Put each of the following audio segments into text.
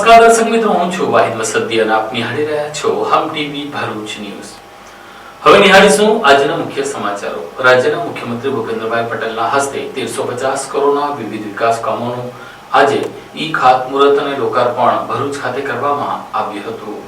નમસ્કાર દર્શક મિત્રો, હું છું વાહિદ મસદ્દી અને આપ નિહાળી રહ્યા છો હમ ટીવી ભરૂચ ન્યૂઝ। હવે નિહાળીશું આજના મુખ્ય સમાચારો। રાજ્યના મુખ્યમંત્રી ભૂપેન્દ્રભાઈ પટેલના હસ્તે 1350 કરોડના વિવિધ વિકાસ કામોનું આજે ખાતમુહૂર્ત અને લોકાર્પણ ભરૂચ ખાતે કરવામાં આવ્યું હતું।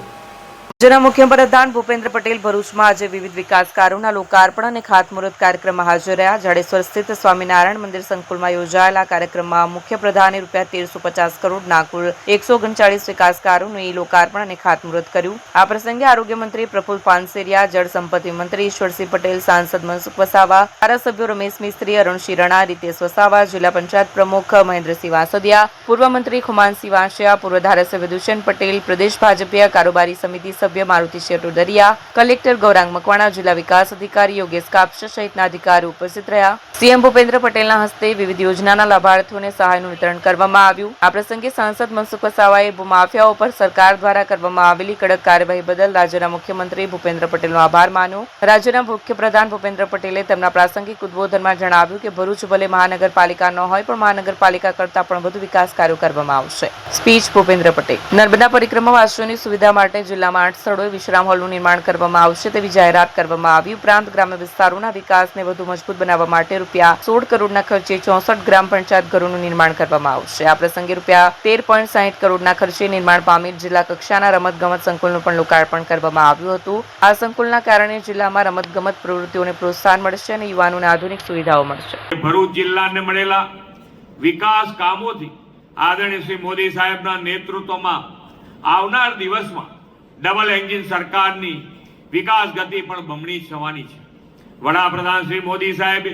રાજ્યના મુખ્યપ્રધાન ભૂપેન્દ્ર પટેલ ભરૂચમાં આજે વિવિધ વિકાસ કાર્યોના લોકાર્પણ અને ખાતમુહૂર્ત કાર્યક્રમમાં હાજર રહ્યા। જાડેશ્વર સ્થિત સ્વામિનારાયણ મંદિર સંકુલમાં યોજાયેલા કાર્યક્રમમાં મુખ્યપ્રધાને ₹1350 કરોડના કુલ 139 વિકાસ કાર્યોનું લોકાર્પણ અને ખાતમુહૂર્ત કર્યું। આ પ્રસંગે આરોગ્ય મંત્રી પ્રફુલ પાનસેરિયા, જળ સંપત્તિ મંત્રી ઈશ્વરસિંહ પટેલ, સાંસદ મનસુખ વસાવા, ધારાસભ્યો રમેશ મિસ્ત્રી, અરુણસિંહ રણા, રીતેશ વસાવા, જિલ્લા પંચાયત પ્રમુખ મહેન્દ્રસિંહ વાસદિયા, પૂર્વ મંત્રી ખુમાનસિંહ વાંસિયા, પૂર્વ ધારાસભ્ય દુષ્યંત પટેલ, પ્રદેશ ભાજપા કારોબારી સમિતિ સભ્ય મારુતિ શેટુદરિયા, કલેક્ટર ગૌરાંગ મકવાણા, જિલ્લા વિકાસ અધિકારી યોગેશ કાપસે સહિતના અધિકારીઓ ઉપસ્થિત રહ્યા। સીએમ ભૂપેન્દ્ર પટેલના હસ્તે વિવિધ યોજનાના લાભાર્થીઓને સહાયનું વિતરણ કરવામાં આવ્યું। આ પ્રસંગે સાંસદ મનસુખ વસાવાએ ભૂમાફિયાઓ પર સરકાર દ્વારા કરવામાં આવેલી કડક કાર્યવાહી બદલ રાજ્યના મુખ્યમંત્રી ભૂપેન્દ્ર પટેલનો આભાર માન્યો। રાજ્યના મુખ્યપ્રધાન ભૂપેન્દ્ર પટેલે તેમના પ્રાસંગિક ઉદ્બોધનમાં જણાવ્યું કે ભરૂચ ભલે મહાનગરપાલિકા ન હોય પણ મહાનગરપાલિકા કરતાં પણ વધુ વિકાસ કાર્યો કરવામાં આવશે। સ્પીચ ભૂપેન્દ્ર પટેલ। નર્મદા પરિક્રમાવાસીઓની સુવિધા માટે જિલ્લામાં 8 સ્થળોએ વિશ્રામ હોલનું નિર્માણ કરવામાં આવશે તેવી જાહેરાત કરવામાં આવી। ઉપરાંત ગ્રામ્ય વિસ્તારોના વિકાસને વધુ મજબૂત બનાવવા માટે ₹16 કરોડના ખર્ચે 64 ગ્રામ પંચાયત ઘરોનું નિર્માણ કરવામાં આવશે। આ પ્રસંગે ₹13.60 કરોડના ખર્ચે નિર્માણ પામેલ જિલ્લા કક્ષાના રમતગમત સંકુલનું પણ લોકાર્પણ કરવામાં આવ્યું હતું। આ સંકુલના કારણે જિલ્લામાં રમતગમત પ્રવૃત્તિઓને પ્રોત્સાહન મળશે અને યુવાનોને આધુનિક સુવિધાઓ મળશે। ભરૂચ જિલ્લાને મળેલા વિકાસ કામોથી આદરણીય શ્રી મોદી સાહેબના નેતૃત્વમાં આવનાર દિવસમાં ડબલ એન્જિન સરકારની વિકાસ ગતિ પણ બમણી થવાની છે। વડાપ્રધાન શ્રી મોદી સાહેબે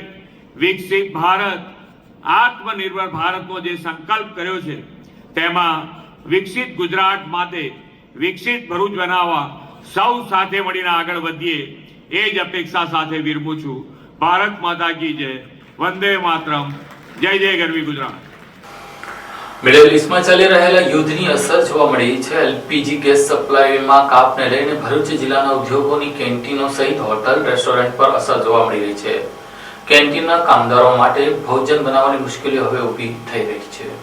વિકસિત ભારત, આત્મનિર્ભર ભારતનો જે સંકલ્પ કર્યો છે તેમાં વિકસિત ગુજરાત માટે વિકસિત ભરૂચ બનાવવા સૌ સાથે મળીને આગળ વધીએ એ જ અપેક્ષા સાથે વિરમું છું। ભારત માતા કી જય, વંદે માતરમ, જય જય ગરવી ગુજરાત। મિડલ ઈસ્ટમાં ચાલી રહેલા યુદ્ધની અસર જોવા મળી છે। એલપીજી ગેસ સપ્લાયમાં કાપને લઈને ભરૂચ જિલ્લાના ઉદ્યોગોની કેન્ટીનો સહિત હોટલ, રેસ્ટોરન્ટ પર અસર જોવા મળી રહી છે। કેન્ટીનના કામદારો માટે ભોજન બનાવવાની મુશ્કેલીઓ હવે ઊભી થઈ રહી છે।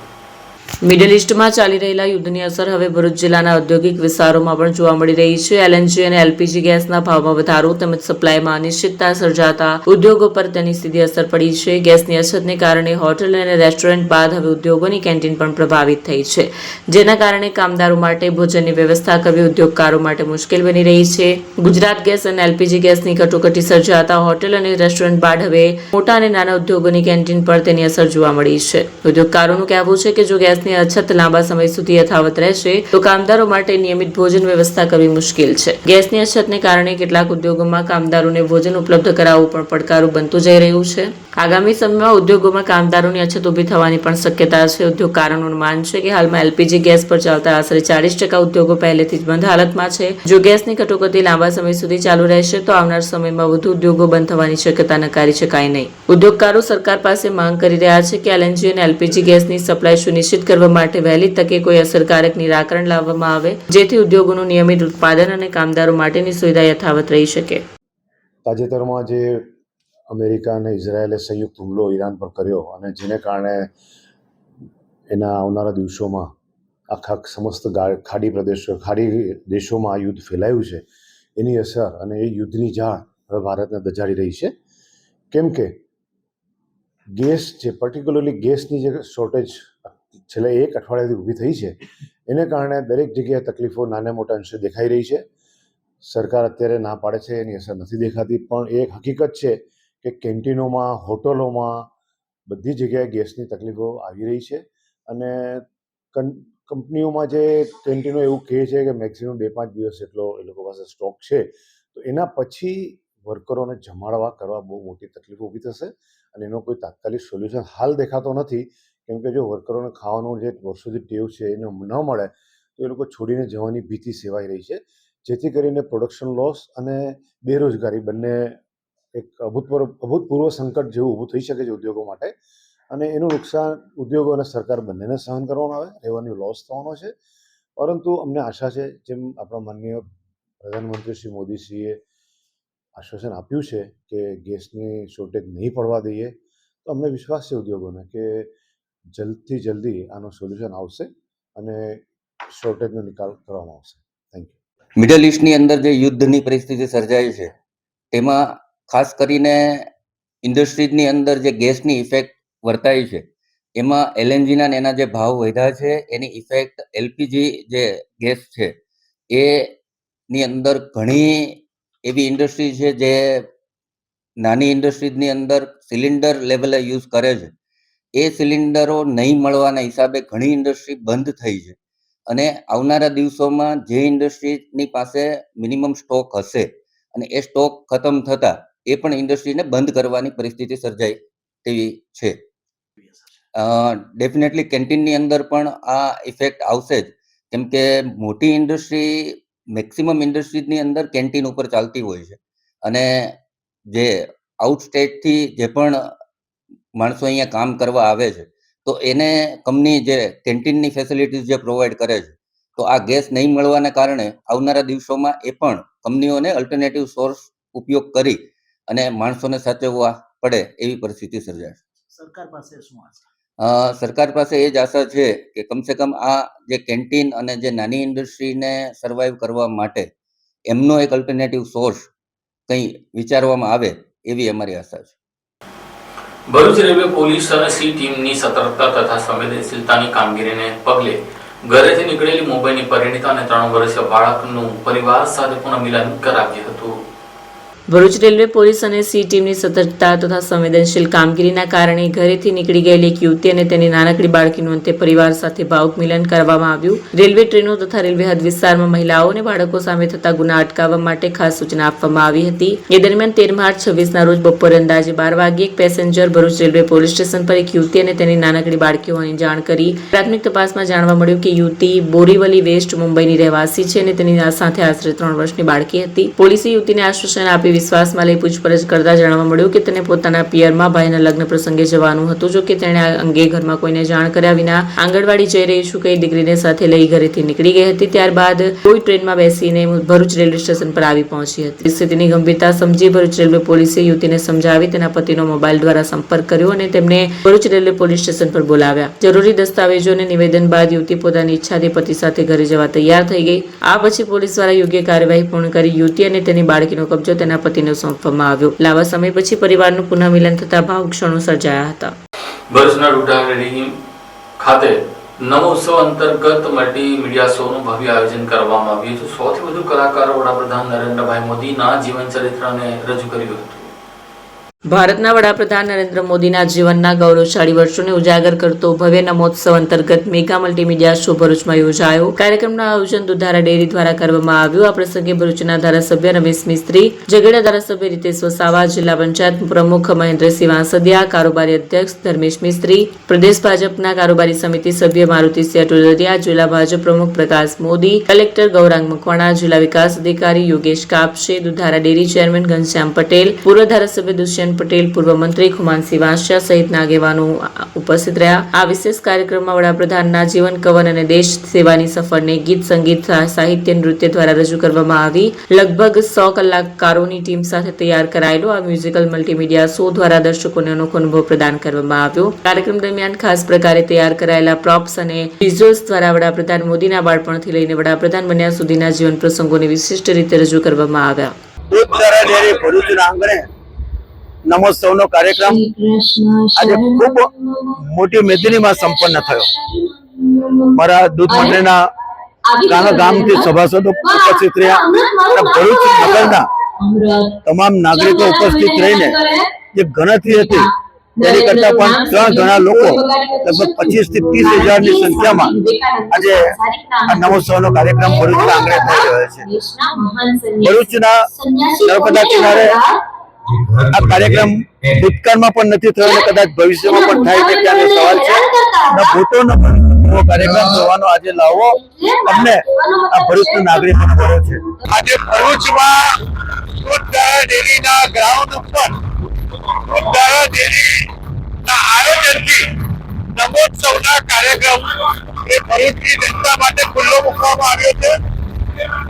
મિડલ ઈસ્ટમાં ચાલી રહેલા યુદ્ધની અસર હવે ભરૂચ જિલ્લાના ઔદ્યોગિક વિસ્તારોમાં પણ જોવા મળી રહી છે। એલએનજી અને એલપીજી ગેસના ભાવમાં વધારો તેમજ સપ્લાયમાં અનિશ્ચિતતા સર્જાતા ઉદ્યોગો પર તેની સીધી અસર પડી છે। ગેસની અછતને કારણે હોટલ અને રેસ્ટોરન્ટ બાદ હવે ઉદ્યોગોની કેન્ટીન પણ પ્રભાવિત થઈ છે, જેના કારણે કામદારો માટે ભોજનની વ્યવસ્થા કરવી ઉદ્યોગકારો માટે મુશ્કેલ બની રહી છે। ગુજરાત ગેસ અને એલપીજી ગેસની કટોકટી સર્જાતા હોટલ અને રેસ્ટોરન્ટ બાદ હવે મોટા અને નાના ઉદ્યોગોની કેન્ટીન પર તેની અસર જોવા મળી છે। ઉદ્યોગકારોનું કહેવું છે કે જો ગેસની અછત લાંબા સમય સુધી યથાવત રહેશે તો કામદારો માટે નિયમિત ભોજન વ્યવસ્થા કરવી મુશ્કેલ છે। ગેસની અછતને કારણે કેટલાક ઉદ્યોગોમાં કામદારોને ભોજન ઉપલબ્ધ કરાવવું પણ પડકારું બનતું જઈ રહ્યું છે। આગામી સમયમાં ઉદ્યોગોમાં કામદારોની અછત ઊભી થવાની પણ શક્યતા છે। ઉદ્યોગકારોનું અનુમાન છે કે હાલમાં એલપીજી ગેસ પર ચાલતા આશરે 40% ઉદ્યોગો પહેલેથી જ બંધ હાલતમાં છે। જો ગેસની કટોકટી લાંબા સમય સુધી ચાલુ રહેશે તો આવનાર સમયમાં વધુ ઉદ્યોગો બંધ થવાની શક્યતા નકારી શકાય નહીં। ઉદ્યોગકારો સરકાર પાસે માંગ કરી રહ્યા છે કે એલએનજી અને એલપીજી ગેસની સપ્લાય સુનિશ્ચિત કરવા માટે વહેલી તકે કોઈ અસરકારક નિરાકરણ લાવવામાં આવે જેથી ઉદ્યોગોનું નિયમિત ઉત્પાદન અને કામદારો માટેની સુવિધા યથાવત રહી શકે। તાજેતરમાં જે અમેરિકા અને ઇઝરાયેલે સંયુક્ત હુમલો ઈરાન પર કર્યો અને જેને કારણે એના આવનારા દિવસોમાં આખા સમસ્ત ખાડી દેશોમાં આ યુદ્ધ ફેલાયું છે, એની અસર અને એ યુદ્ધની જાળ હવે ભારતને દજાડી રહી છે। કેમ કે ગેસ જે પર્ટિક્યુલરલી ગેસની જે શોર્ટેજ છેલ્લા 1 અઠવાડિયાથી ઊભી થઈ છે એને કારણે દરેક જગ્યાએ તકલીફો નાના મોટા અંશે દેખાઈ રહી છે। સરકાર અત્યારે ના પાડે છે, એની અસર નથી દેખાતી, પણ એ એક હકીકત છે કે કેન્ટીનોમાં, હોટલોમાં બધી જગ્યાએ ગેસની તકલીફો આવી રહી છે અને કંપનીઓમાં જે કેન્ટીનો એવું કહે છે કે મેક્સિમમ 2-5 દિવસ એટલો એ લોકો પાસે સ્ટોક છે, તો એના પછી વર્કરોને જમાડવા કરવા બહુ મોટી તકલીફો ઊભી થશે અને એનો કોઈ તાત્કાલિક સોલ્યુશન હાલ દેખાતો નથી। કેમ કે જો વર્કરોને ખાવાનું જે વર્ષોથી ટેવ છે એને ન મળે તો એ લોકો છોડીને જવાની ભીતિ સેવાઈ રહી છે, જેથી કરીને પ્રોડક્શન લોસ અને બેરોજગારી બંને એક અભૂતપૂર્વ સંકટ જેવું ઊભું થઈ શકે છે ઉદ્યોગો માટે અને એનું નુકસાન ઉદ્યોગો અને સરકાર બંનેને સહન કરવાનું આવે, રેવન્યુ લોસ થવાનો છે। પરંતુ અમને આશા છે, જેમ આપણા માનનીય પ્રધાનમંત્રી શ્રી મોદીશ્રીએ આશ્વાસન આપ્યું છે કે ગેસની શોર્ટેજ નહીં પડવા દઈએ, તો અમને વિશ્વાસ છે ઉદ્યોગોને કે જલ્દથી જલ્દી આનો સોલ્યુશન આવશે અને શોર્ટેજનો નિકાલ કરવામાં આવશે. Thank you. મિડલ ઇસ્ટની અંદર જે યુદ્ધની પરિસ્થિતિ સર્જાઈ છે તેમાં ખાસ કરીને ઇન્ડસ્ટ્રીઝની અંદર જે ગેસની ઇફેક્ટ વર્તાઈ છે એમાં એલએનજીના એના જે ભાવ વધ્યા છે એની ઇફેક્ટ એલપીજી જે ગેસ છે એની અંદર ઘણી એવી ઇન્ડસ્ટ્રી છે જે નાની ઇન્ડસ્ટ્રીઝની અંદર સિલિન્ડર લેવલે યુઝ કરે છે. એ સિલિન્ડરો નહીં મળવાના હિસાબે ઘણી ઇન્ડસ્ટ્રી બંધ થઈ છે અને આવનારા દિવસોમાં જે ઇન્ડસ્ટ્રીની પાસે મિનિમમ સ્ટોક હશે અને એ સ્ટોક ખતમ થતા એ પણ ઇન્ડસ્ટ્રીને બંધ કરવાની પરિસ્થિતિ સર્જાય તેવી છે. ડેફિનેટલી કેન્ટીનની અંદર પણ આ ઇફેક્ટ આવશે જ, કેમ કે મોટી ઇન્ડસ્ટ્રી મેક્સિમમ ઇન્ડસ્ટ્રીઝની અંદર કેન્ટીન ઉપર ચાલતી હોય છે અને જે આઉટ સ્ટેટથી જે પણ માણસો અહીંયા કામ કરવા આવે છે તો એને કંપની જે કેન્ટીનની ફેસિલિટીઝ જે પ્રોવાઈડ કરે છે તો આ ગેસ નહીં મળવાને કારણે આવનારા દિવસોમાં એ પણ કંપનીઓને અલ્ટરનેટિવ સોર્સ ઉપયોગ કરી અને માણસોને સાચવવા પડે એવી પરિસ્થિતિ સર્જાશે. સરકાર પાસે શું આશા? સરકાર પાસે એ જ આશા છે કે કમસે કમ આ જે કેન્ટીન અને જે નાની ઇન્ડસ્ટ્રીને સર્વાઈવ કરવા માટે એમનો એક અલ્ટરનેટિવ સોર્સ કંઈ વિચારવામાં આવે એવી અમારી આશા છે. ભરૂચ રેલવે પોલીસ અને સી ટીમની સતર્કતા તથા સંવેદનશીલતાની કામગીરીને પગલે ઘરેથી નીકળેલી મુંબઈની પરિણીતા અને 3 વર્ષીય બાળકનું પરિવાર સાથે પુનઃમિલન કરાવ્યું હતું. ભરૂચ રેલવે પોલીસ અને સી ટીમની સતર્કતા તથા સંવેદનશીલ કામગીરીના કારણે ઘરેથી નીકળી ગયેલી એક યુવતી અને તેની નાનકડી બાળકીનું અંતે પરિવાર સાથે ભાવુક મિલન કરવામાં આવ્યું. રેલવે ટ્રેનો તથા રેલવે હદ વિસ્તારમાં મહિલાઓ અને બાળકો સામે થતા ગુના અટકાવવા માટે ખાસ સૂચના આપવામાં આવી હતી. એ દરમિયાન 13 માર્ચ 26ના રોજ બપોરે અંદાજે 12 વાગ્યે એક passenger Bharuch railway police station પર એક યુવતી અને તેની નાનકડી બાળકી હોવાની જાણ કરી. પ્રાથમિક તપાસમાં જાણવા મળ્યું કે યુવતી બોરીવલી વેસ્ટ મુંબઈની રહેવાસી છે અને તેની સાથે આશરે 3 વર્ષની બાળકી હતી. પોલીસે યુવતીને આશ્વાસન આપી વિશ્વાસમાં લઈ પૂછપરછ કરતા જાણવા મળ્યું કે તેને પોતાના પિયરમાં ભાઈના લગ્ન પ્રસંગે જવાનું હતું. જો કે તેણે આ અંગે ઘરમાં કોઈને જાણ કર્યા વિના આંગણવાડી જઈ રહી છું કહી દીકરીને સાથે લઈ ઘરેથી નીકળી ગઈ હતી. ત્યારબાદ કોઈ ટ્રેનમાં બેસીને ભરૂચ રેલવે સ્ટેશન પર આવી પહોંચી હતી. સ્થિતિની ગંભીરતા સમજી ભરૂચ રેલવે પોલીસે યુવતીને સમજાવી તેના પતિનો મોબાઈલ દ્વારા સંપર્ક કર્યો અને તેમને ભરૂચ રેલવે પોલીસ સ્ટેશન પર બોલાવ્યા. જરૂરી દસ્તાવેજો અને નિવેદન બાદ યુવતી પોતાની ઈચ્છાથી પતિ સાથે ઘરે જવા તૈયાર થઈ ગઈ. આ પછી પોલીસ દ્વારા યોગ્ય કાર્યવાહી પૂર્ણ કરી યુવતી અને તેની બાળકીનો કબજો તેના પતિને સોંપવામાં આવ્યો. લાંબા સમય પછી પરિવારનું પુનઃમિલન થતા ભાવુક ક્ષણો સર્જાયા હતા. ભરૂચના ડુડારેડી ખાતે નવોત્સવ અંતર્ગત મલ્ટીમીડિયા શોનું ભવ્ય આયોજન કરવામાં આવ્યું હતું. સૌથી વધુ કલાકારો વડાપ્રધાન નરેન્દ્રભાઈ મોદીના જીવન ચરિત્રને રજૂ કર્યું હતું. ભારતના વડાપ્રધાન નરેન્દ્ર મોદીના જીવનના ગૌરવશાળી વર્ષોને ઉજાગર કરતો ભવ્ય નમોત્સવ અંતર્ગત મેગા મલ્ટીમીડિયા શો ભરૂચમાં યોજાયો. કાર્યક્રમનું આયોજન દુધારા ડેરી દ્વારા કરવામાં આવ્યું. આ પ્રસંગે ભરૂચના ધારાસભ્ય રમેશ મિસ્ત્રી, ઝઘડા ધારાસભ્ય રીતેશ વસાવા, જિલ્લા પંચાયત પ્રમુખ મહેન્દ્રસિંહ વાંસદિયા, કારોબારી અધ્યક્ષ ધર્મેશ મિસ્ત્રી, પ્રદેશ ભાજપના કારોબારી સમિતિ સભ્ય મારુતિસિંહ ટોલરિયા, જિલ્લા ભાજપ પ્રમુખ પ્રકાશ મોદી, કલેક્ટર ગૌરાંગ મકવાણા, જિલ્લા વિકાસ અધિકારી યોગેશ કાપશે, દુધારા ડેરી ચેરમેન ઘનશ્યામ પટેલ, પૂર્વ ધારાસભ્ય દુષ્યંત પટેલ, પૂર્વ મંત્રી ખુમાનસિંહ વાંસિયા સહિતના આગેવાનો ઉપસ્થિત રહ્યા. આ વિશેષ કાર્યક્રમમાં વડાપ્રધાનના જીવન કવન અને દેશ સેવાની સફરને ગીત, સંગીત, સાહિત્ય, નૃત્ય દ્વારા રજૂ કરવામાં આવી. લગભગ 100 કલાકારોની ટીમ સાથે તૈયાર કરાયેલો આ મ્યુઝિકલ મલ્ટીમીડિયા શો દ્વારા દર્શકોને અનોખો અનુભવ પ્રદાન કરવામાં આવ્યો. કાર્યક્રમ દરમિયાન ખાસ પ્રકારે તૈયાર કરાયેલા પ્રોપ્સ અને વિઝ્યુઅલ્સ દ્વારા વડાપ્રધાન મોદીના બાળપણથી લઈને વડાપ્રધાન બન્યા સુધીના જીવન પ્રસંગોને વિશિષ્ટ રીતે રજૂ કરવામાં આવ્યા. દુધારા ડેરી ભરૂચના આંગણે નમોત્સવનો કાર્યક્રમ આજે ખૂબ મોટી મેદનીમાં સંપન્ન થયો. મારા દૂધ મંડળીના ગામથી સભાસદો ઉપસ્થિત રહ્યા અને ભરૂચ નગરના તમામ નાગરિકો ઉપસ્થિત રહીને જે ગણતરી હતી તેની કરતા પણ 3 ગણા લોકો લગભગ 25 થી 30 હજારની સંખ્યામાં આજે આ નમોત્સવનો કાર્યક્રમ ભરૂચના આંગણે થઈ રહ્યો છે. ભરૂચના નર્મદા કિનારે આ કાર્યક્રમ ભૂતકાળમાં પણ નથી થયો અને કદાચ ભવિષ્યમાં પણ થાય છે ત્યારે સવાલ છે. ભૂતોનો પણ કાર્યક્રમ જોવાનો આજે લાવો અમને આ ભરૂચના નાગરિકોને મળ્યો છે. આજે ભરૂચમાં દુધારા ડેરીના ગ્રાઉન્ડ ઉપર દુધારા ડેરીના આયોજનથી નમોત્સવના કાર્યક્રમ એ ભરૂચની જનતા માટે ખુલ્લો મૂકવામાં આવ્યો છે.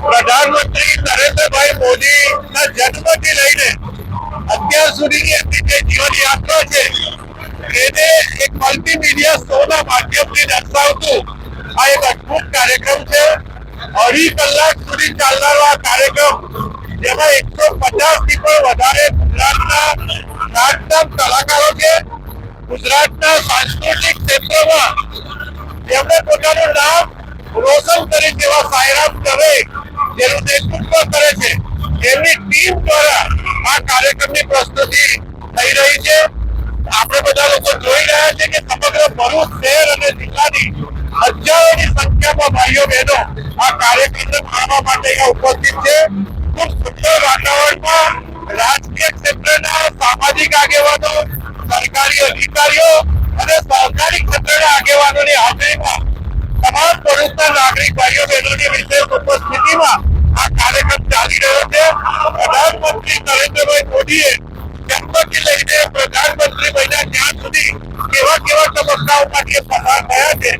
પ્રધાનમંત્રી નરેન્દ્રભાઈ મોદીના જન્મથી લઈને અત્યાર સુધીની એમની જે જીવન યાત્રા છે એને એક મલ્ટીમીડિયા શોના માધ્યમથી દર્શાવતું આ એક અદ્ભુત કાર્યક્રમ છે. 2.5 કલાક સુધી ચાલનારો આ કાર્યક્રમ, જેમાં 150 થી પણ વધારે ગુજરાતના નાટક કલાકારો છે. ગુજરાતના સાંસ્કૃતિક ક્ષેત્રમાં જેમણે પોતાનું નામ રોશન કરી તેવા સાયરામ દવે જેનું નેતૃત્વ કરે છે, એમની ટીમ દ્વારા આ કાર્યક્રમની પ્રસ્તુતિ થઈ રહી છે. આપણે બધા લોકો જોઈ રહ્યા છે કે સમગ્ર ભરૂચ શહેર અને જિલ્લાની હજારોની સંખ્યામાં ભાઈઓ બહેનો આ કાર્યક્રમને માણવા માટે અહીંયા ઉપસ્થિત છે. ખૂબ સુંદર વાતાવરણમાં રાજકીય ક્ષેત્રના સામાજિક આગેવાનો, સરકારી અધિકારીઓ અને સહકારી ક્ષેત્રના આગેવાનોની હાજરીમાં તમામ ભરૂચના નાગરિક ભાઈઓ બહેનોની વિશેષ ઉપસ્થિતિમાં આ કાર્યક્રમ ચાલી રહ્યો છે. પ્રધાનમંત્રી નરેન્દ્રભાઈ મોદીએ જન્મથી લઈને પ્રધાનમંત્રી બન્યા ત્યાં સુધી કેવા કેવા તબક્કાઓમાંથી પસાર થયા છે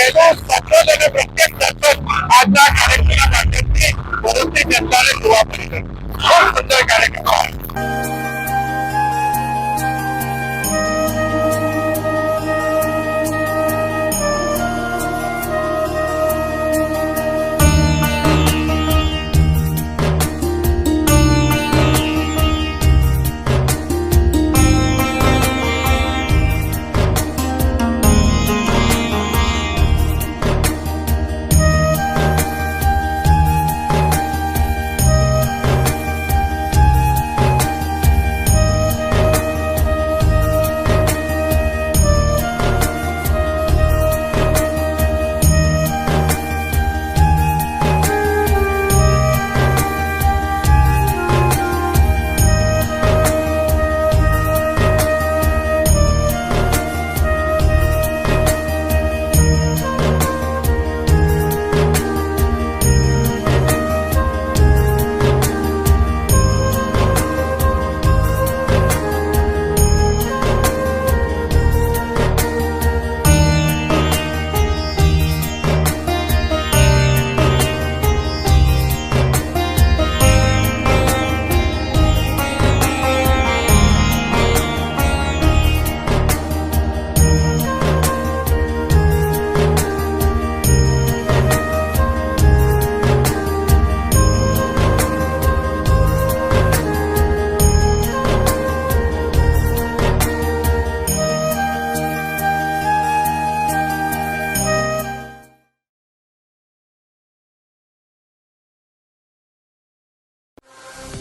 એનો સચોટ અને પ્રત્યક્ષ દર્શન આજના કાર્યક્રમના માધ્યમથી ભરૂચની જનતાને જોવા મળી રહ્યું. ખૂબ સુંદર કાર્યક્રમ.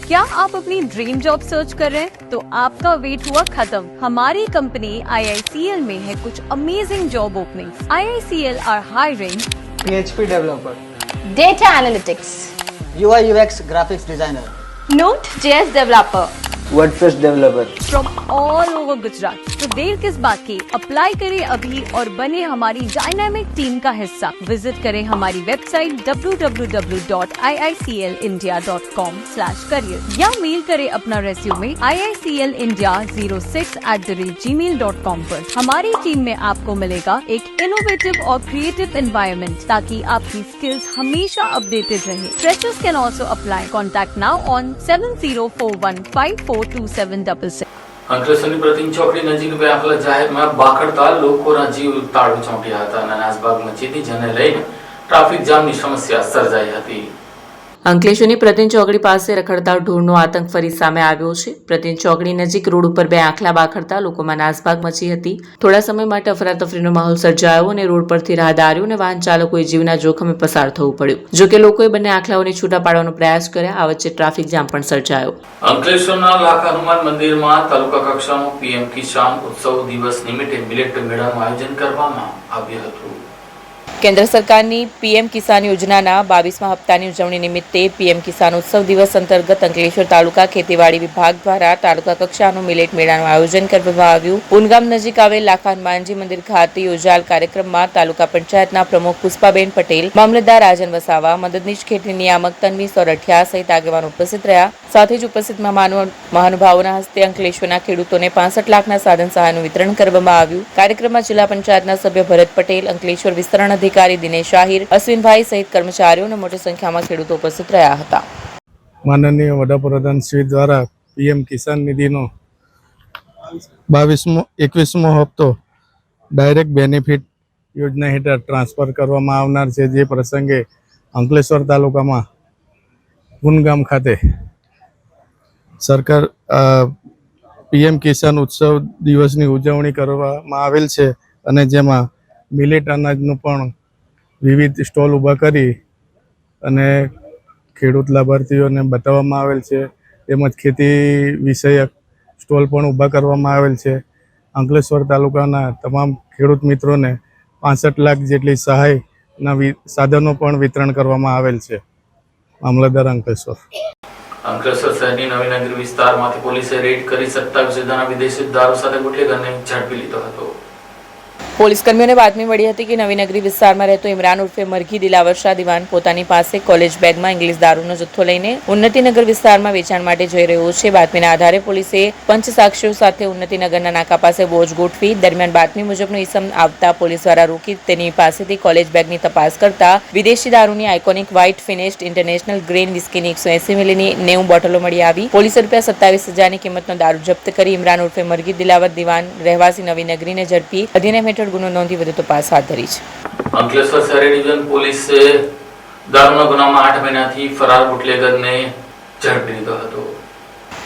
क्या आप अपनी ड्रीम जॉब सर्च कर रहे हैं? तो आपका वेट हुआ खत्म. हमारी कंपनी IICL में है कुछ amazing job openings. IICL are hiring PHP developer, data analytics, UI UX graphics designer, Node.js developer WordPress developer. from all over Gujarat. तो देर किस बात की, अप्लाई करें अभी और बने हमारी डायनामिक टीम का हिस्सा. विजिट करें हमारी वेबसाइट www.iiclindia.com/career या मेल करें अपना रेज्यूमे iiclindia06@gmail.com पर. हमारी टीम में आपको मिलेगा एक इनोवेटिव और क्रिएटिव एनवायरनमेंट ताकि आपकी स्किल्स हमेशा अपडेटेड रहे. Freshers can also apply. Contact now on 7041542766. અંકલેશ્વરની પ્રતિમ ચોકડી નજીક બે આખલા જાહેરમાં બાખડતા લોકોના જીવ તાળું ચોંટ્યા હતા અને નાસભાગ મચી હતી, જેને લઈને ટ્રાફિક જામની સમસ્યા સર્જાઈ હતી. અંકલેશ્વરની પ્રતિન ચોકડી પાસે રખડતા ઢોરનો આતંક ફરી સામે આવ્યો છે. પ્રતિન ચોકડી નજીક રોડ ઉપર બે આખલા બાખડતા લોકોમાં નાસભાગ મચી હતી. થોડા સમય માટે અફરાતફરીનો માહોલ સર્જાયો અને રોડ પરથી રાહદારીઓ અને વાહન ચાલકોએ જીવના જોખમે પસાર થવું પડ્યું. જો કે લોકોએ બંને આખલાઓને છૂટા પાડવાનો પ્રયાસ કર્યા. આ વચ્ચે ટ્રાફિક જામ પણ સર્જાયો. અંકલેશ્વરના લાખા હનુમાન મંદિરમાં તાલુકા કક્ષાનો PM કિસાન ઉત્સવ દિવસ નિમિત્તે મિલેટ મેળાનું આયોજન કરવામાં આવ્યું હતું. કેન્દ્ર સરકારની PM કિસાન યોજનાના 22મા હપ્તાની ઉજવણી નિમિત્તે PM કિસાન ઉત્સવ દિવસ અંતર્ગત અંકલેશ્વર તાલુકા ખેતીવાડી વિભાગ દ્વારા તાલુકા કક્ષાનો મિલેટ મેળાનું આયોજન કરવામાં આવ્યું. પુનગામ નજીક આવેલ લાખા હનુમાનજી મંદિર ખાતે યોજાયેલ કાર્યક્રમમાં તાલુકા પંચાયતના પ્રમુખ પુષ્પાબેન પટેલ, મામલતદાર રાજન વસાવા, મદદનીશ ખેતી નિયામક તન્વી સોરઠિયા સહિત આગેવાનો ઉપસ્થિત રહ્યા. સાથે જ ઉપસ્થિત મહાનુભાવોના હસ્તે અંકલેશ્વરના ખેડૂતોને 65 લાખના સાધન સહાયનું વિતરણ કરવામાં આવ્યું. કાર્યક્રમમાં જિલ્લા પંચાયતના સભ્ય ભરત પટેલ, અંકલેશ્વર વિસ્તરણ અધિકારી દિનેશ આહિર, અશ્વિનભાઈ સહિત કર્મચારીઓ અને મોટી સંખ્યામાં ખેડૂતો ઉપસ્થિત રહ્યા હતા. માનનીય વડાપ્રધાન શ્રી દ્વારા PM કિસાન નિધિનો 21મો હપ્તો ડાયરેક્ટ બેનિફિટ યોજના હેઠળ ટ્રાન્સફર કરવામાં આવનાર છે, જે પ્રસંગે અંકલેશ્વર તાલુકામાં ગુનગામ ખાતે સરકાર પીએમ કિસાન ઉત્સવ દિવસની ઉજવણી કરવામાં આવેલ છે અને જેમાં મિલેટ અનાજનું પણ વિવિધ સ્ટોલ ઊભા કરી અને ખેડૂત લાભાર્થીઓને બતાવવામાં આવેલ છે, તેમજ ખેતી વિષયક સ્ટોલ પણ ઊભા કરવામાં આવેલ છે. અંકલેશ્વર તાલુકાના તમામ ખેડૂત મિત્રોને 65 લાખ જેટલી સહાયના સાધનો પણ વિતરણ કરવામાં આવેલ છે. મામલતદાર અંકલેશ્વર. અંકલેશ્વર શહેરની નવીનગરી વિસ્તારમાંથી પોલીસે રેડ કરી 27 જણાના વિદેશી દારૂ સાથે ગુટેગારને ઝડપી લીધો હતો. પોલીસ કર્મીઓને બાતમી મળી હતી કે નવીનગરી વિસ્તારમાં રહેતો ઇમરાન ઉર્ફે મરઘી દિલાવર શાહ દિવાન પોતાની પાસે કોલેજ બેગમાં ઇંગ્લિશ દારૂનો જથ્થો લઈને ઉન્નતિનગર વિસ્તારમાં વેચાણ માટે જઈ રહ્યો છે. બાતમીના આધારે પોલીસે પંચ સાક્ષીઓ સાથે ઉન્નતિનગરના નાકા પાસે વોચ ગોઠવી. દરમિયાન બાતમી મુજબનો ઇસમ આવતા પોલીસ દ્વારા રોકી તેની પાસેથી કોલેજ બેગની તપાસ કરતા વિદેશી દારૂની iconic white finished international grain વિસ્કીની 180 મિલીની 90 બોટલો મળી આવી. પોલીસે ₹27,000ની કિંમતનો દારૂ જપ્ત કરી ઇમરાન ઉર્ફે મરઘી દિલાવર દિવાન રહેવાસી નવીનગરીને ઝડપી અધિનિયમ હેઠળ ગુનો નોંધી વધુ તપાસ હાથ ધરી છે. અંકલેશ્વર શહેરી ડિવિઝન પોલીસે દારૂના ગુનામાં 8 મહિનાથી ફરાર બુટલેગરને ઝડપી લીધો હતો.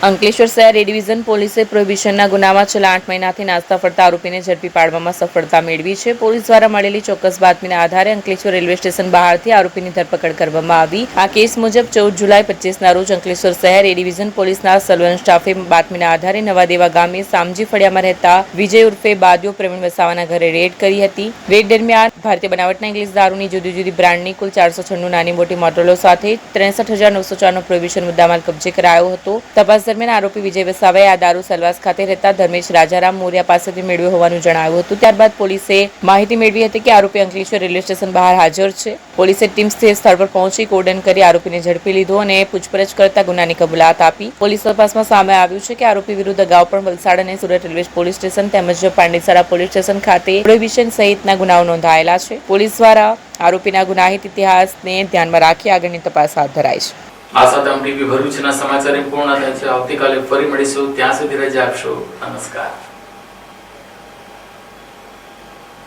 અંકલેશ્વર શહેર એ ડિવિઝન પોલીસે પ્રોહિબિશનના ગુનામાં છેલ્લા 8 મહિનાથી નાસ્તા ફરતા આરોપીને ઝડપી પાડવામાં સફળતા મેળવી છે. પોલીસ દ્વારા મળેલી ચોક્કસ બાતમીના આધારે અંકલેશ્વર રેલવે સ્ટેશન બહારથી આરોપીની ધરપકડ કરવામાં આવી. આ કેસ મુજબ 14 જુલાઈ 25ના રોજ અંકલેશ્વર શહેર એ ડિવિઝન પોલીસના સર્વેલન્સ સ્ટાફે બાતમીના આધારે નવાદેવા ગામે સામજી ફળિયામાં રહેતા વિજય ઉર્ફે બાદિયો પ્રવીણ વસાવાના ઘરે રેડ કરી હતી. રેડ દરમિયાન ભારતીય બનાવટના ઇંગ્લિશ દારૂની જુદી જુદી બ્રાન્ડની કુલ 496 નાની મોટી બોટલો સાથે 63,904નો પ્રોહિબિશન મુદ્દામાલ કબજે કરાયો હતો. તપાસ દરમિયાન આરોપી વિજય વસાવાએ આ દારૂ સેલવાસ ખાતે રહેતા ધર્મેશ રાજારામ મોરિયા પાસેથી મેળવ્યો હોવાનું જણાવ્યું હતું. ત્યારબાદ પોલીસે માહિતી મેળવી હતી કે આરોપી અંકલેશ્વર રેલવે સ્ટેશન બહાર હાજર છે. પોલીસે ટીમ સ્થળ પર પહોંચી કોર્ડન કરી આરોપીને ઝડપી લીધો અને પૂછપરછ કરતા ગુનાની કબૂલાત આપી. પોલીસ તપાસમાં સામે આવ્યું છે કે આરોપી વિરુદ્ધ અગાઉ પણ વલસાડ અને સુરત રેલવે પોલીસ સ્ટેશન તેમજ પાંડેસરા પોલીસ સ્ટેશન ખાતે પ્રોહિબિશન સહિતના ગુનાઓ નોંધાયેલા છે. પોલીસ દ્વારા આરોપીના ગુનાહિત ઇતિહાસને ધ્યાનમાં રાખી આગળની તપાસ હાથ ધરાઈ છે. આ સાથે ટીવી ભરૂચના સમાચાર પૂર્ણ થાય છે. આવતીકાલે ફરી મળીશું. ત્યાં સુધી રજા આપશો. નમસ્કાર.